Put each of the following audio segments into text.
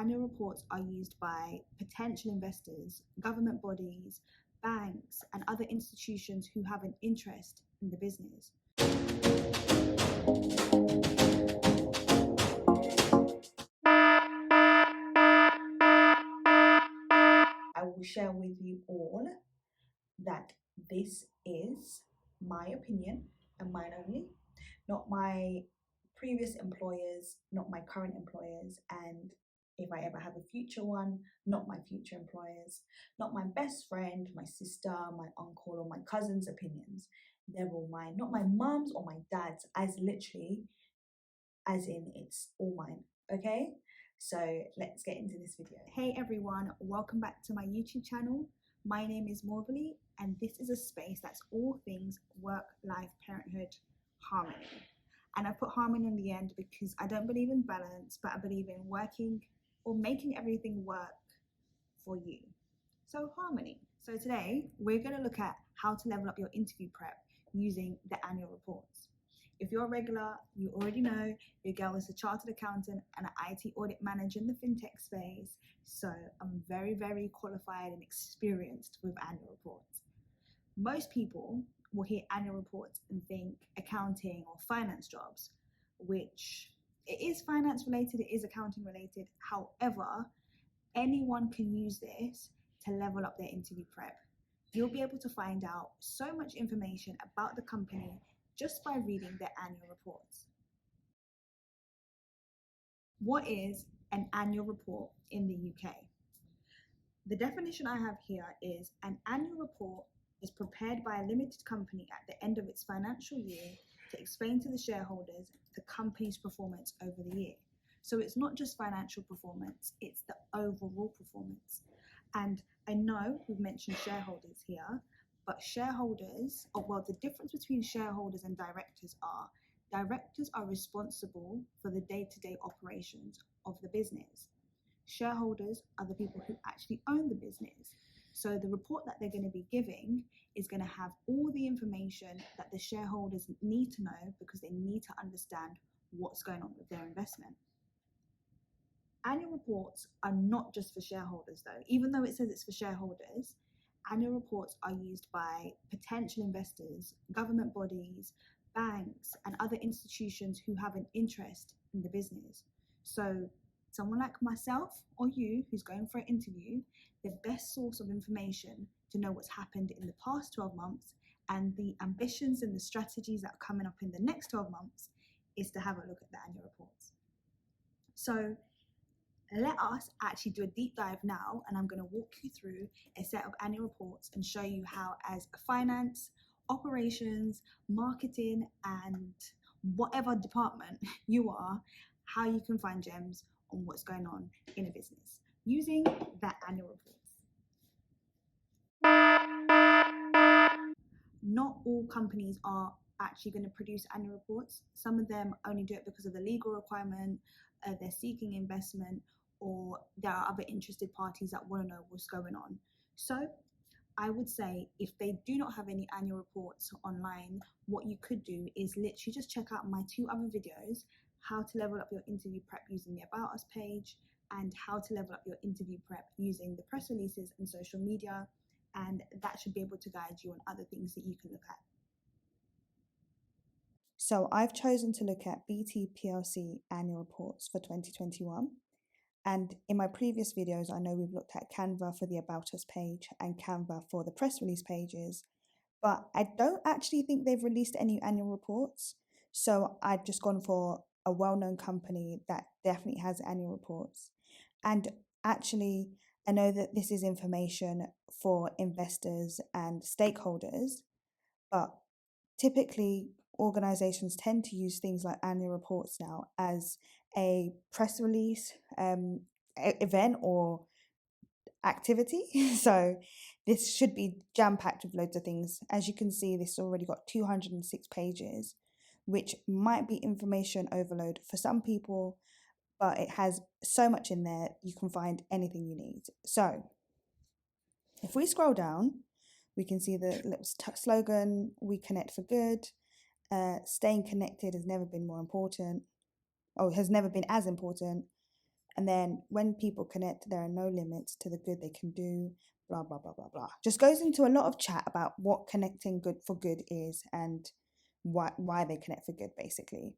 Annual reports are used by potential investors, government bodies, banks, and other institutions who have an interest in the business. I will share with you all that this is my opinion and mine only, not my previous employers, not my current employers, and if I ever have a future one, not my future employers, not my best friend, my sister, my uncle, or my cousin's opinions. They're all mine, not my mum's or my dad's, as in it's all mine, okay? So let's get into this video. Hey everyone, welcome back to my YouTube channel. My name is Morvialee, and this is a space that's all things work, life, parenthood, harmony. And I put harmony in the end because I don't believe in balance, but I believe in working or making everything work for you. So harmony. So today we're going to look at how to level up your interview prep using the annual reports. If you're a regular, you already know your girl is a chartered accountant and an IT audit manager in the fintech space. So I'm very, very qualified and experienced with annual reports. Most people will hear annual reports and think accounting or finance jobs, which it is finance related, it is accounting related. However, anyone can use this to level up their interview prep. You'll be able to find out so much information about the company just by reading their annual reports. What is an annual report in the UK? The definition I have here is an annual report is prepared by a limited company at the end of its financial year to explain to the shareholders the company's performance over the year. So it's not just financial performance, it's the overall performance. And I know we've mentioned shareholders here, but the difference between shareholders and directors are responsible for the day-to-day operations of the business. Shareholders are the people who actually own the business. So the report that they're going to be giving is going to have all the information that the shareholders need to know because they need to understand what's going on with their investment. Annual reports are not just for shareholders though. Even though it says it's for shareholders, annual reports are used by potential investors, government bodies, banks, and other institutions who have an interest in the business. So someone like myself or you who's going for an interview, the best source of information to know what's happened in the past 12 months and the ambitions and the strategies that are coming up in the next 12 months is to have a look at the annual reports. So let us actually do a deep dive now, and I'm going to walk you through a set of annual reports and show you how, as finance, operations, marketing, and whatever department you are, how you can find gems on what's going on in a business using that annual reports. Not all companies are actually going to produce annual reports. Some of them only do it because of the legal requirement, they're seeking investment, or there are other interested parties that want to know what's going on. So I would say if they do not have any annual reports online, what you could do is literally just check out my two other videos, how to level up your interview prep using the About Us page and how to level up your interview prep using the press releases and social media, and that should be able to guide you on other things that you can look at. So I've chosen to look at BT PLC annual reports for 2021. And in my previous videos, I know we've looked at Canva for the About Us page and Canva for the press release pages, but I don't actually think they've released any annual reports. So I've just gone for a well-known company that definitely has annual reports. And actually, I know that this is information for investors and stakeholders, but typically organizations tend to use things like annual reports now as a press release event or activity. So this should be jam-packed with loads of things. As you can see, this already got 206 pages, which might be information overload for some people, but it has so much in there, you can find anything you need. So if we scroll down, we can see the little slogan, "We connect for good." Staying connected has never been more important, or has never been as important. And then when people connect, there are no limits to the good they can do, blah, blah, blah, blah, blah. Just goes into a lot of chat about what connecting good for good is and why they connect for good, basically.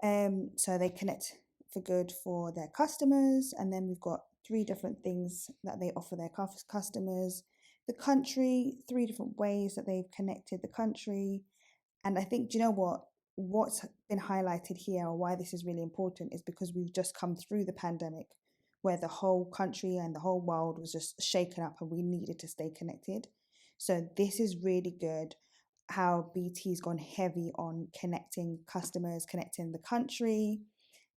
So they connect for good for their customers, and then we've got 3 different things that they offer their customers. The country, 3 different ways that they've connected the country. And I think, do you know what? What's been highlighted here, or why this is really important, is because we've just come through the pandemic where the whole country and the whole world was just shaken up and we needed to stay connected. So this is really good how BT's gone heavy on connecting customers, connecting the country,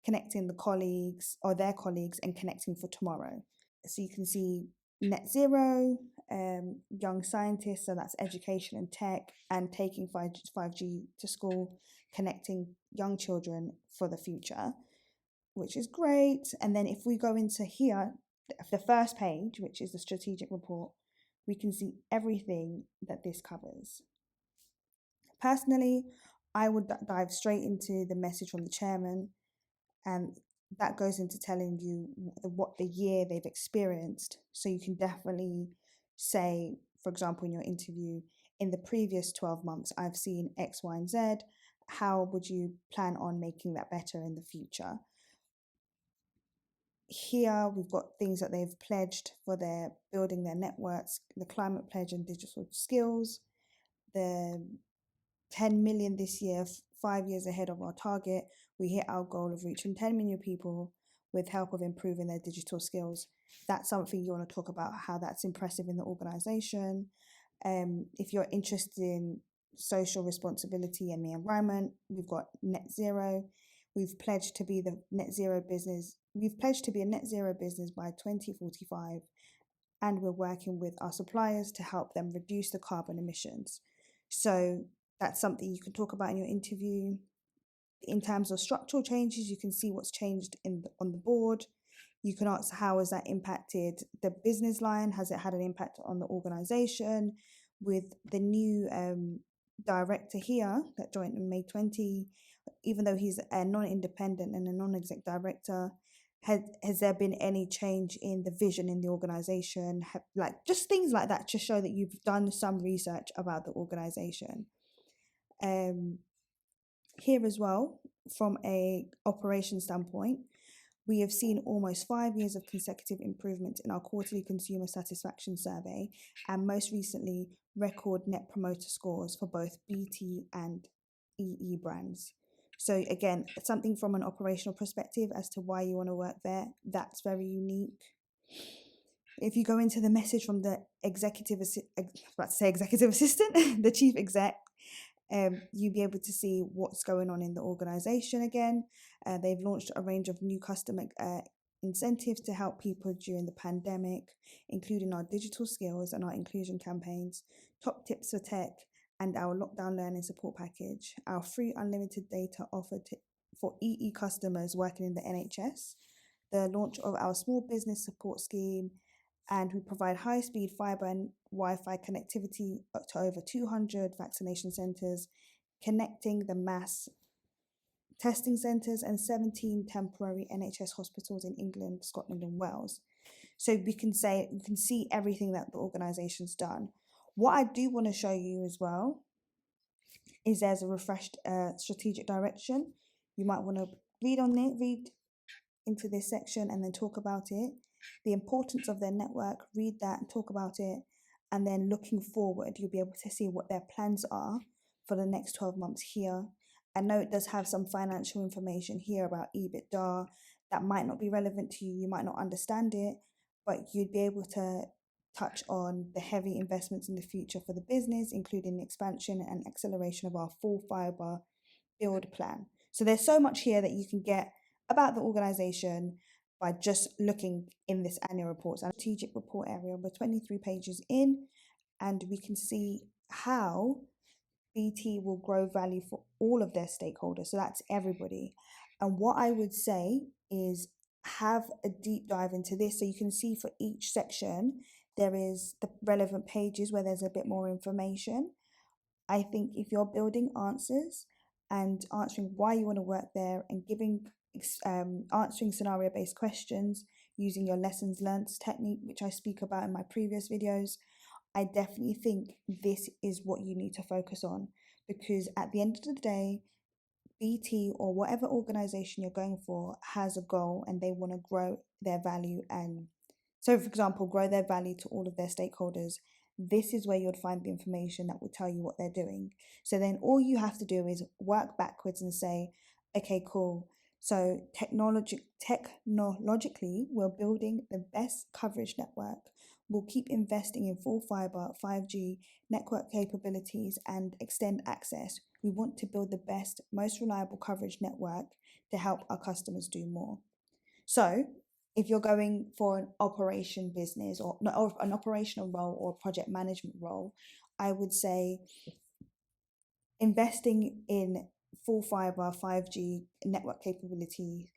connecting the colleagues or their colleagues, and connecting for tomorrow. So you can see net zero, young scientists, so that's education and tech, and taking 5G to school, connecting young children for the future, which is great. And then if we go into here, the first page, which is the strategic report, we can see everything that this covers. Personally, I would dive straight into the message from the chairman, and that goes into telling you what the year they've experienced. So you can definitely say, for example, in your interview, in the previous 12 months, I've seen X, Y, and Z. How would you plan on making that better in the future? Here we've got things that they've pledged for their building their networks, the climate pledge and digital skills, the 10 million this year, 5 years ahead of our target. We hit our goal of reaching 10 million people with help of improving their digital skills. That's something you want to talk about, how that's impressive in the organization. If you're interested in social responsibility and the environment, we've got net zero. We've pledged to be the net zero business. We've pledged to be a net zero business by 2045, and we're working with our suppliers to help them reduce the carbon emissions. So that's something you can talk about in your interview. In terms of structural changes, you can see what's changed on the board. You can ask, how has that impacted the business line? Has it had an impact on the organization? With the new director here that joined in May 20, even though he's a non-independent and a non-exec director, has there been any change in the vision in the organization? Like just things like that to show that you've done some research about the organization. Here as well, from a operation standpoint, we have seen almost 5 years of consecutive improvement in our quarterly consumer satisfaction survey, and most recently, record net promoter scores for both BT and EE brands. So again, something from an operational perspective as to why you want to work there, that's very unique. If you go into the message from the executive assistant, the chief exec, you'll be able to see what's going on in the organization again. They've launched a range of new customer incentives to help people during the pandemic, including our digital skills and our inclusion campaigns, top tips for tech, and our lockdown learning support package, our free unlimited data offered for EE customers working in the NHS, the launch of our small business support scheme, and we provide high-speed fibre and Wi-Fi connectivity up to over 200 vaccination centres, connecting the mass testing centres and 17 temporary NHS hospitals in England, Scotland and Wales. So we can see everything that the organisation's done. What I do want to show you as well is there's a refreshed strategic direction. You might want to read into this section and then talk about it. The importance of their network, read that and talk about it. And then looking forward, you'll be able to see what their plans are for the next 12 months here. I know it does have some financial information here about EBITDA that might not be relevant to you. You might not understand it, but you'd be able to touch on the heavy investments in the future for the business, including the expansion and acceleration of our full fibre build plan. So there's so much here that you can get about the organization by just looking in this annual report. So strategic report area, we're 23 pages in, and we can see how BT will grow value for all of their stakeholders. So that's everybody. And what I would say is have a deep dive into this. So you can see for each section, there is the relevant pages where there's a bit more information. I think if you're building answers and answering why you want to work there and giving answering scenario-based questions, using your lessons learned technique, which I speak about in my previous videos. I definitely think this is what you need to focus on, because at the end of the day, BT or whatever organization you're going for has a goal and they want to grow their value. And so, for example, grow their value to all of their stakeholders. This is where you'd find the information that will tell you what they're doing. So then all you have to do is work backwards and say, okay, cool. So technologically, we're building the best coverage network. We'll keep investing in full fiber, 5G network capabilities and extend access. We want to build the best, most reliable coverage network to help our customers do more. So if you're going for an operation business or an operational role or project management role, I would say investing in full fiber 5G network capability.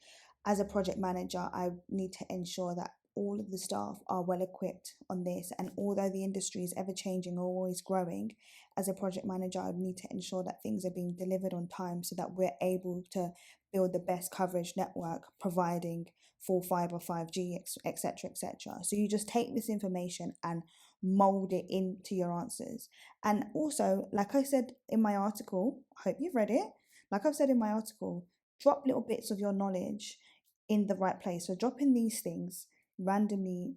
As a project manager, I need to ensure that all of the staff are well equipped on this. And although the industry is ever changing, always growing, as a project manager, I need to ensure that things are being delivered on time so that we're able to build the best coverage network, providing full fiber 5G, etc., etc. So you just take this information and mold it into your answers. And also, like I said in my article, I hope you've read it. Like I've said in my article, drop little bits of your knowledge in the right place. So drop in these things randomly,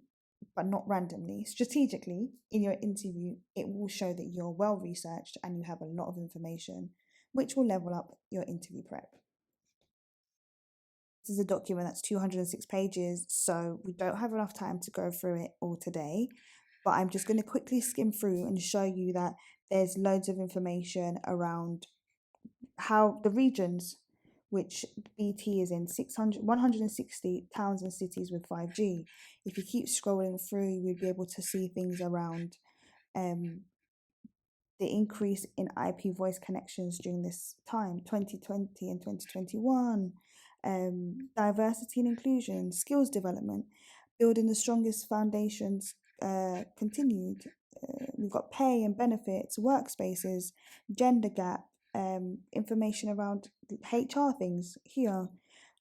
but not randomly, strategically in your interview. It will show that you're well researched and you have a lot of information, which will level up your interview prep. This is a document that's 206 pages, so we don't have enough time to go through it all today. But I'm just going to quickly skim through and show you that there's loads of information around how the regions which BT is in 160 towns and cities with 5G. If you keep scrolling through, you'll be able to see things around the increase in IP voice connections during this time, 2020 and 2021, diversity and inclusion, skills development, building the strongest foundations continued. We've got pay and benefits, workspaces, gender gap, information around HR things here.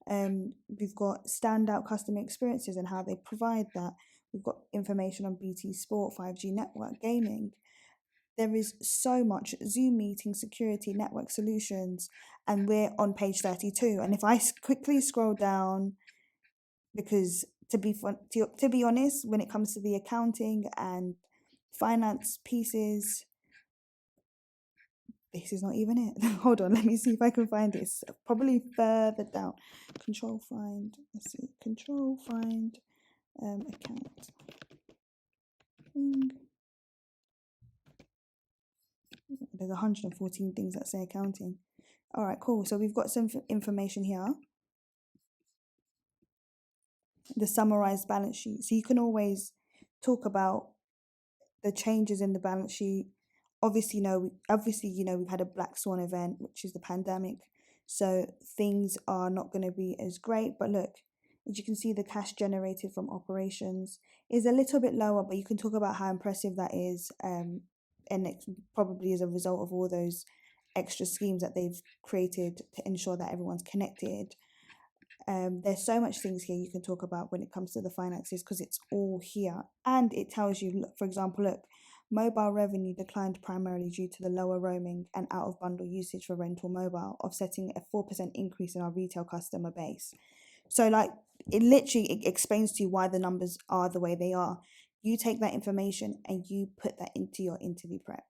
We've got standout customer experiences and how they provide that. We've got information on BT Sport, 5G network, gaming. There is so much: Zoom meeting, security, network solutions, and we're on page 32. And if I quickly scroll down, because to be honest, when it comes to the accounting and finance pieces, this is not even it. Hold on, let me see if I can find this. Probably further down. Control find. Let's see. Control find account. There's 114 things that say accounting. All right, cool. So we've got some information here. The summarized balance sheet. So you can always talk about the changes in the balance sheet. Obviously, we've had a black swan event, which is the pandemic. So things are not going to be as great. But look, as you can see, the cash generated from operations is a little bit lower, but you can talk about how impressive that is. And it probably is a result of all those extra schemes that they've created to ensure that everyone's connected. There's so much things here you can talk about when it comes to the finances, because it's all here. And it tells you, look, for example, mobile revenue declined primarily due to the lower roaming and out of bundle usage for rental mobile, offsetting a 4% increase in our retail customer base. So it explains to you why the numbers are the way they are. You take that information and you put that into your interview prep.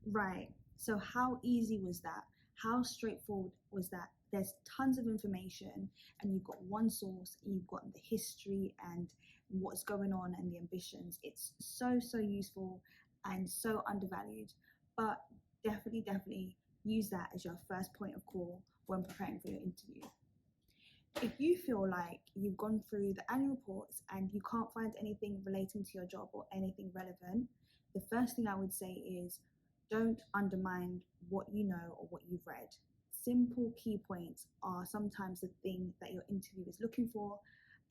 Right. So how easy was that? How straightforward was that? There's tons of information and you've got one source and you've got the history and what's going on and the ambitions. It's so useful and so undervalued. But definitely use that as your first point of call when preparing for your interview. If you feel like you've gone through the annual reports and you can't find anything relating to your job or anything relevant, the first thing I would say is don't undermine what you know or what you've read. Simple key points are sometimes the thing that your interviewer is looking for,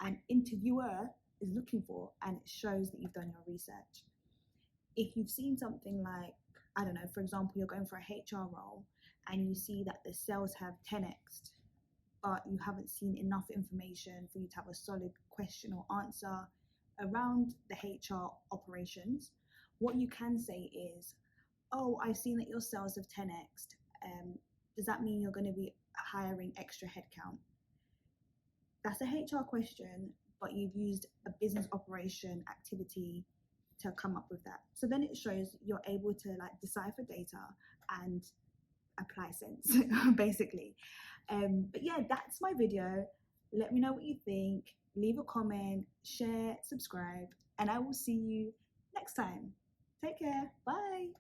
and interviewer is looking for, and it shows that you've done your research. If you've seen something like, I don't know, for example, you're going for a HR role and you see that the sales have 10x'd but you haven't seen enough information for you to have a solid question or answer around the HR operations, what you can say is, oh, I've seen that your sales have 10x'd. Does that mean you're going to be hiring extra headcount? That's a HR question, but you've used a business operation activity to come up with that. So then it shows you're able to like decipher data and apply sense, basically. But yeah, that's my video. Let me know what you think. Leave a comment, share, subscribe, and I will see you next time. Take care. Bye.